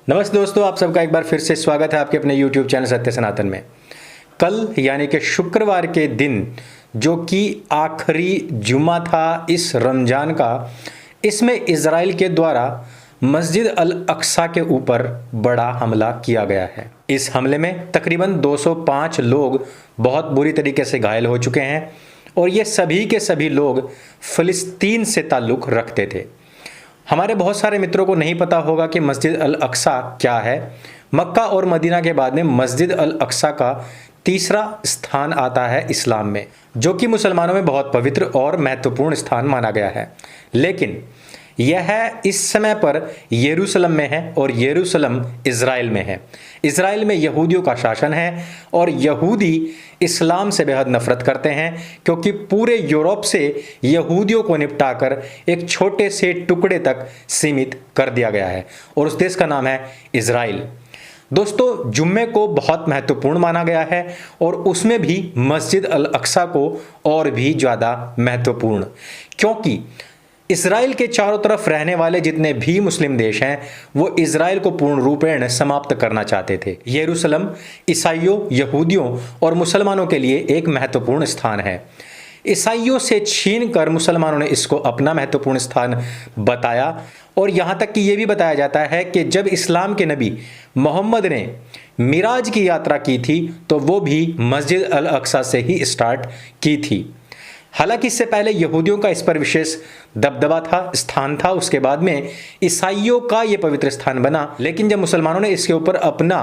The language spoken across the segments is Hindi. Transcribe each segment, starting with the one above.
नमस्ते दोस्तों, आप सबका एक बार फिर से स्वागत है आपके अपने YouTube चैनल सत्य सनातन में। कल यानी कि शुक्रवार के दिन जो कि आखिरी जुमा था इस रमज़ान का, इसमें इज़राइल के द्वारा मस्जिद अल अक्सा के ऊपर बड़ा हमला किया गया है। इस हमले में तकरीबन 205 लोग बहुत बुरी तरीके से घायल हो चुके हैं और ये सभी के सभी लोग फ़िलिस्तीन से ताल्लुक़ रखते थे। हमारे बहुत सारे मित्रों को नहीं पता होगा कि मस्जिद अल अक्सा क्या है। मक्का और मदीना के बाद में मस्जिद अल अक्सा का तीसरा स्थान आता है इस्लाम में, जो कि मुसलमानों में बहुत पवित्र और महत्वपूर्ण स्थान माना गया है। लेकिन यह इस समय पर यरूशलेम में है और यरूशलेम इज़राइल में है। इज़राइल में यहूदियों का शासन है और यहूदी इस्लाम से बेहद नफरत करते हैं, क्योंकि पूरे यूरोप से यहूदियों को निपटाकर एक छोटे से टुकड़े तक सीमित कर दिया गया है और उस देश का नाम है इज़राइल। दोस्तों, जुम्मे को बहुत महत्वपूर्ण माना गया है और उसमें भी मस्जिद अल अक्सा को और भी ज़्यादा महत्वपूर्ण, क्योंकि इज़राइल के चारों तरफ रहने वाले जितने भी मुस्लिम देश हैं वो इज़राइल को पूर्ण रूपेण समाप्त करना चाहते थे। यरूशलेम ईसाइयों, यहूदियों और मुसलमानों के लिए एक महत्वपूर्ण स्थान है। ईसाइयों से छीन कर मुसलमानों ने इसको अपना महत्वपूर्ण स्थान बताया और यहाँ तक कि ये भी बताया जाता है कि जब इस्लाम के नबी मोहम्मद ने मिराज की यात्रा की थी तो वो भी मस्जिद अल अक्सा से ही स्टार्ट की थी। हालांकि इससे पहले यहूदियों का इस पर विशेष दबदबा था, स्थान था। उसके बाद में ईसाइयों का ये पवित्र स्थान बना। लेकिन जब मुसलमानों ने इसके ऊपर अपना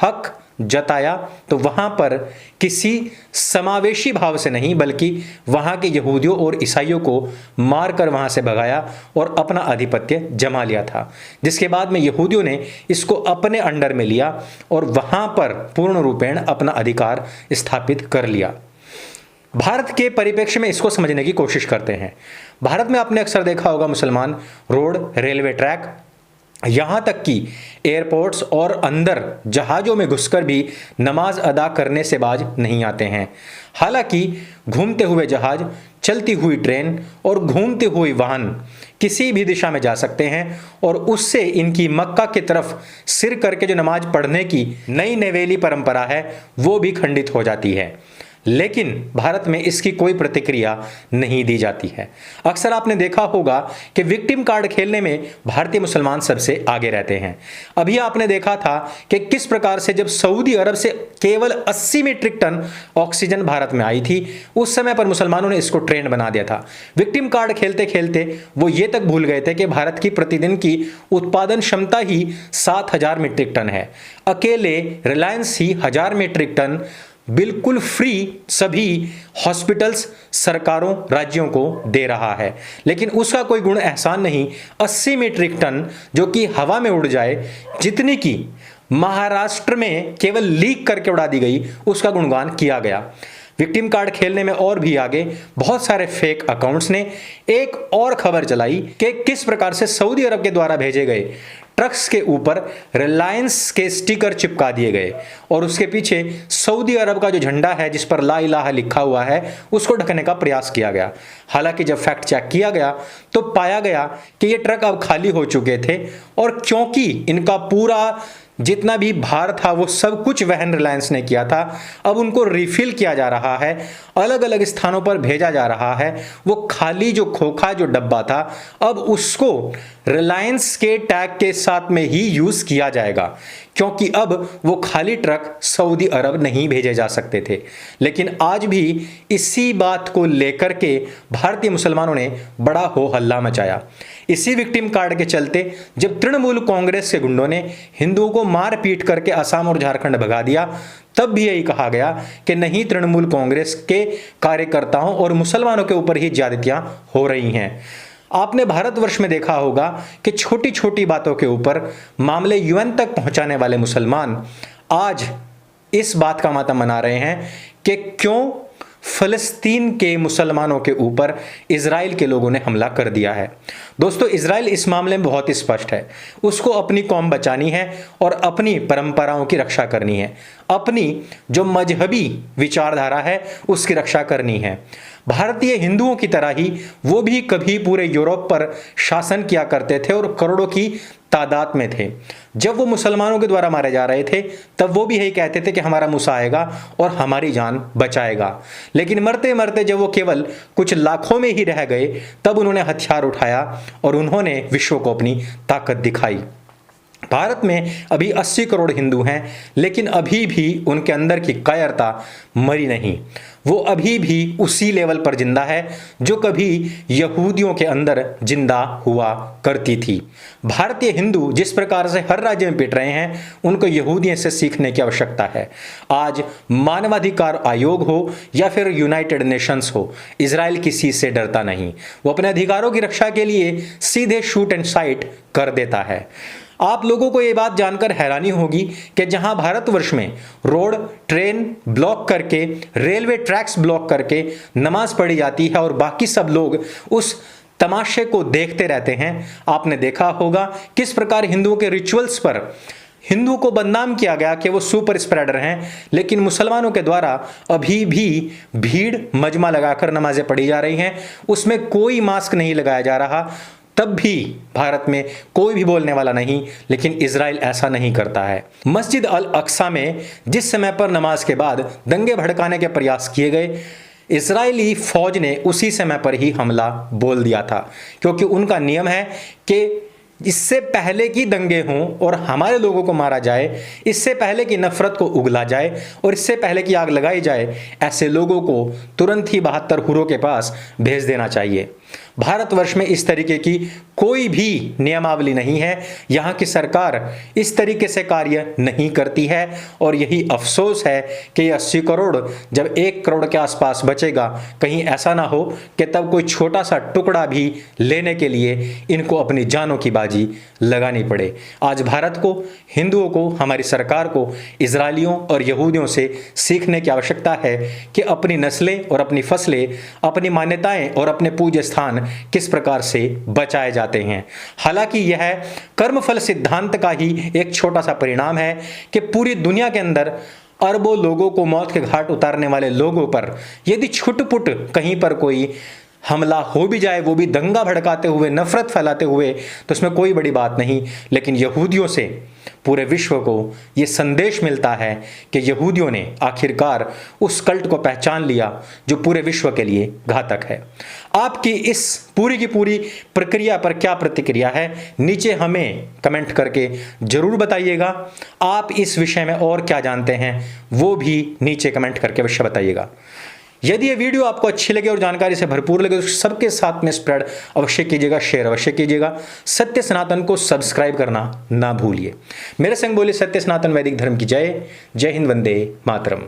हक जताया तो वहाँ पर किसी समावेशी भाव से नहीं, बल्कि वहाँ के यहूदियों और ईसाइयों को मारकर वहाँ से भगाया और अपना आधिपत्य जमा लिया था, जिसके बाद में यहूदियों ने इसको अपने अंडर में लिया और वहाँ पर पूर्ण रूपेण अपना अधिकार स्थापित कर लिया। भारत के परिप्रेक्ष्य में इसको समझने की कोशिश करते हैं। भारत में आपने अक्सर देखा होगा मुसलमान रोड, रेलवे ट्रैक, यहाँ तक कि एयरपोर्ट्स और अंदर जहाज़ों में घुसकर भी नमाज अदा करने से बाज नहीं आते हैं। हालांकि घूमते हुए जहाज़, चलती हुई ट्रेन और घूमते हुए वाहन किसी भी दिशा में जा सकते हैं और उससे इनकी मक्का की तरफ सिर करके जो नमाज पढ़ने की नई नवेली परंपरा है वो भी खंडित हो जाती है। लेकिन भारत में इसकी कोई प्रतिक्रिया नहीं दी जाती है। अक्सर आपने देखा होगा कि विक्टिम कार्ड खेलने में भारतीय मुसलमान सबसे आगे रहते हैं। अभी आपने देखा था कि किस प्रकार से जब सऊदी अरब से केवल 80 मीट्रिक टन ऑक्सीजन भारत में आई थी, उस समय पर मुसलमानों ने इसको ट्रेंड बना दिया था। विक्टिम कार्ड खेलते खेलते वो ये तक भूल गए थे कि भारत की प्रतिदिन की उत्पादन क्षमता ही 7000 मीट्रिक टन है। अकेले रिलायंस ही 1000 मीट्रिक टन बिल्कुल फ्री सभी हॉस्पिटल्स सरकारों राज्यों को दे रहा है, लेकिन उसका कोई गुण एहसान नहीं। 80 मीट्रिक टन जो कि हवा में उड़ जाए, जितनी की महाराष्ट्र में केवल लीक करके उड़ा दी गई, उसका गुणगान किया गया। विक्टिम कार्ड खेलने में और भी आगे बहुत सारे फेक अकाउंट्स ने एक और खबर चलाई कि किस प्रकार से सऊदी अरब के द्वारा भेजे गए ट्रक्स के ऊपर रिलायंस के स्टिकर चिपका दिए गए और उसके पीछे सऊदी अरब का जो झंडा है जिस पर ला इलाहा लिखा हुआ है उसको ढकने का प्रयास किया गया। हालांकि जब फैक्ट चेक किया गया तो पाया गया कि ये ट्रक अब खाली हो चुके थे और क्योंकि इनका पूरा जितना भी भार था वो सब कुछ वहन रिलायंस ने किया था, अब उनको रिफिल किया जा रहा है, अलग अलग स्थानों पर भेजा जा रहा है। वो खाली जो खोखा जो डब्बा था अब उसको रिलायंस के टैग के साथ में ही यूज किया जाएगा, क्योंकि अब वो खाली ट्रक सऊदी अरब नहीं भेजे जा सकते थे। लेकिन आज भी इसी बात को लेकर के भारतीय मुसलमानों ने बड़ा हो हल्ला मचाया। इसी विक्टिम कार्ड के चलते जब तृणमूल कांग्रेस के गुंडों ने हिंदुओं को मार पीट करके असम और झारखंड भगा दिया, तब भी यही कहा गया कि नहीं, तृणमूल कांग्रेस के कार्यकर्ताओं और मुसलमानों के ऊपर ही ज्यादतियां हो रही हैं। आपने भारतवर्ष में देखा होगा कि छोटी छोटी बातों के ऊपर मामले यूएन तक पहुंचाने वाले मुसलमान आज इस बात का मातम मना रहे हैं कि क्यों फ़लस्तीन के मुसलमानों के ऊपर इज़राइल के लोगों ने हमला कर दिया है। दोस्तों, इज़राइल इस मामले में बहुत ही स्पष्ट है। उसको अपनी कौम बचानी है और अपनी परंपराओं की रक्षा करनी है, अपनी जो मजहबी विचारधारा है उसकी रक्षा करनी है। भारतीय हिंदुओं की तरह ही वो भी कभी पूरे यूरोप पर शासन किया करते थे और करोड़ों की तादाद में थे। जब वो मुसलमानों के द्वारा मारे जा रहे थे तब वो भी यही कहते थे कि हमारा मूसा आएगा और हमारी जान बचाएगा। लेकिन मरते मरते जब वो केवल कुछ लाखों में ही रह गए तब उन्होंने हथियार उठाया और उन्होंने विश्व को अपनी ताकत दिखाई। भारत में अभी 80 करोड़ हिंदू हैं, लेकिन अभी भी उनके अंदर की कायरता मरी नहीं। वो अभी भी उसी लेवल पर जिंदा है जो कभी यहूदियों के अंदर जिंदा हुआ करती थी। भारतीय हिंदू जिस प्रकार से हर राज्य में पिट रहे हैं, उनको यहूदियों से सीखने की आवश्यकता है। आज मानवाधिकार आयोग हो या फिर यूनाइटेड नेशंस हो, इजराइल किसी से डरता नहीं। वो अपने अधिकारों की रक्षा के लिए सीधे शूट एंड साइट कर देता है। आप लोगों को ये बात जानकर हैरानी होगी कि जहां भारतवर्ष में रोड, ट्रेन ब्लॉक करके, रेलवे ट्रैक्स ब्लॉक करके नमाज पढ़ी जाती है और बाकी सब लोग उस तमाशे को देखते रहते हैं। आपने देखा होगा किस प्रकार हिंदुओं के रिचुअल्स पर हिंदुओं को बदनाम किया गया कि वो सुपर स्प्रेडर हैं, लेकिन मुसलमानों के द्वारा अभी भी भीड़ मजमा लगाकर नमाजें पढ़ी जा रही हैं। उसमें कोई मास्क नहीं लगाया जा रहा, तब भी भारत में कोई भी बोलने वाला नहीं। लेकिन इजराइल ऐसा नहीं करता है। मस्जिद अल अक्सा में जिस समय पर नमाज के बाद दंगे भड़काने के प्रयास किए गए, इजरायली फौज ने उसी समय पर ही हमला बोल दिया था, क्योंकि उनका नियम है कि इससे पहले कि दंगे हों और हमारे लोगों को मारा जाए, इससे पहले कि नफरत को उगला जाए और इससे पहले कि आग लगाई जाए, ऐसे लोगों को तुरंत ही 72 हुरों के पास भेज देना चाहिए। भारतवर्ष में इस तरीके की कोई भी नियमावली नहीं है। यहाँ की सरकार इस तरीके से कार्य नहीं करती है और यही अफसोस है कि 80 करोड़ जब 1 करोड़ के आसपास बचेगा, कहीं ऐसा ना हो कि तब कोई छोटा सा टुकड़ा भी लेने के लिए इनको अपनी जानों की बाजी लगानी पड़े। आज भारत को, हिंदुओं को, हमारी सरकार को इजरायलियों और यहूदियों से सीखने की आवश्यकता है कि अपनी नस्लें और अपनी फसलें, अपनी मान्यताएं और अपने पूज्य स्थान किस प्रकार से बचाए जाते हैं। हालांकि यह कर्मफल सिद्धांत का ही एक छोटा सा परिणाम है कि पूरी दुनिया के अंदर अरबों लोगों को मौत के घाट उतारने वाले लोगों पर यदि छुटपुट कहीं पर कोई हमला हो भी जाए, वो भी दंगा भड़काते हुए, नफरत फैलाते हुए, तो उसमें कोई बड़ी बात नहीं। लेकिन यहूदियों से पूरे विश्व को ये संदेश मिलता है कि यहूदियों ने आखिरकार उस कल्ट को पहचान लिया जो पूरे विश्व के लिए घातक है। आपकी इस पूरी की पूरी प्रक्रिया पर क्या प्रतिक्रिया है, नीचे हमें कमेंट करके जरूर बताइएगा। आप इस विषय में और क्या जानते हैं वो भी नीचे कमेंट करके अवश्य बताइएगा। यदि ये वीडियो आपको अच्छी लगे और जानकारी से भरपूर लगे तो सबके साथ में स्प्रेड अवश्य कीजिएगा, शेयर अवश्य कीजिएगा। सत्य सनातन को सब्सक्राइब करना ना भूलिए। मेरे संग बोले सत्य सनातन वैदिक धर्म की जय। जय हिंद, वंदे मातरम।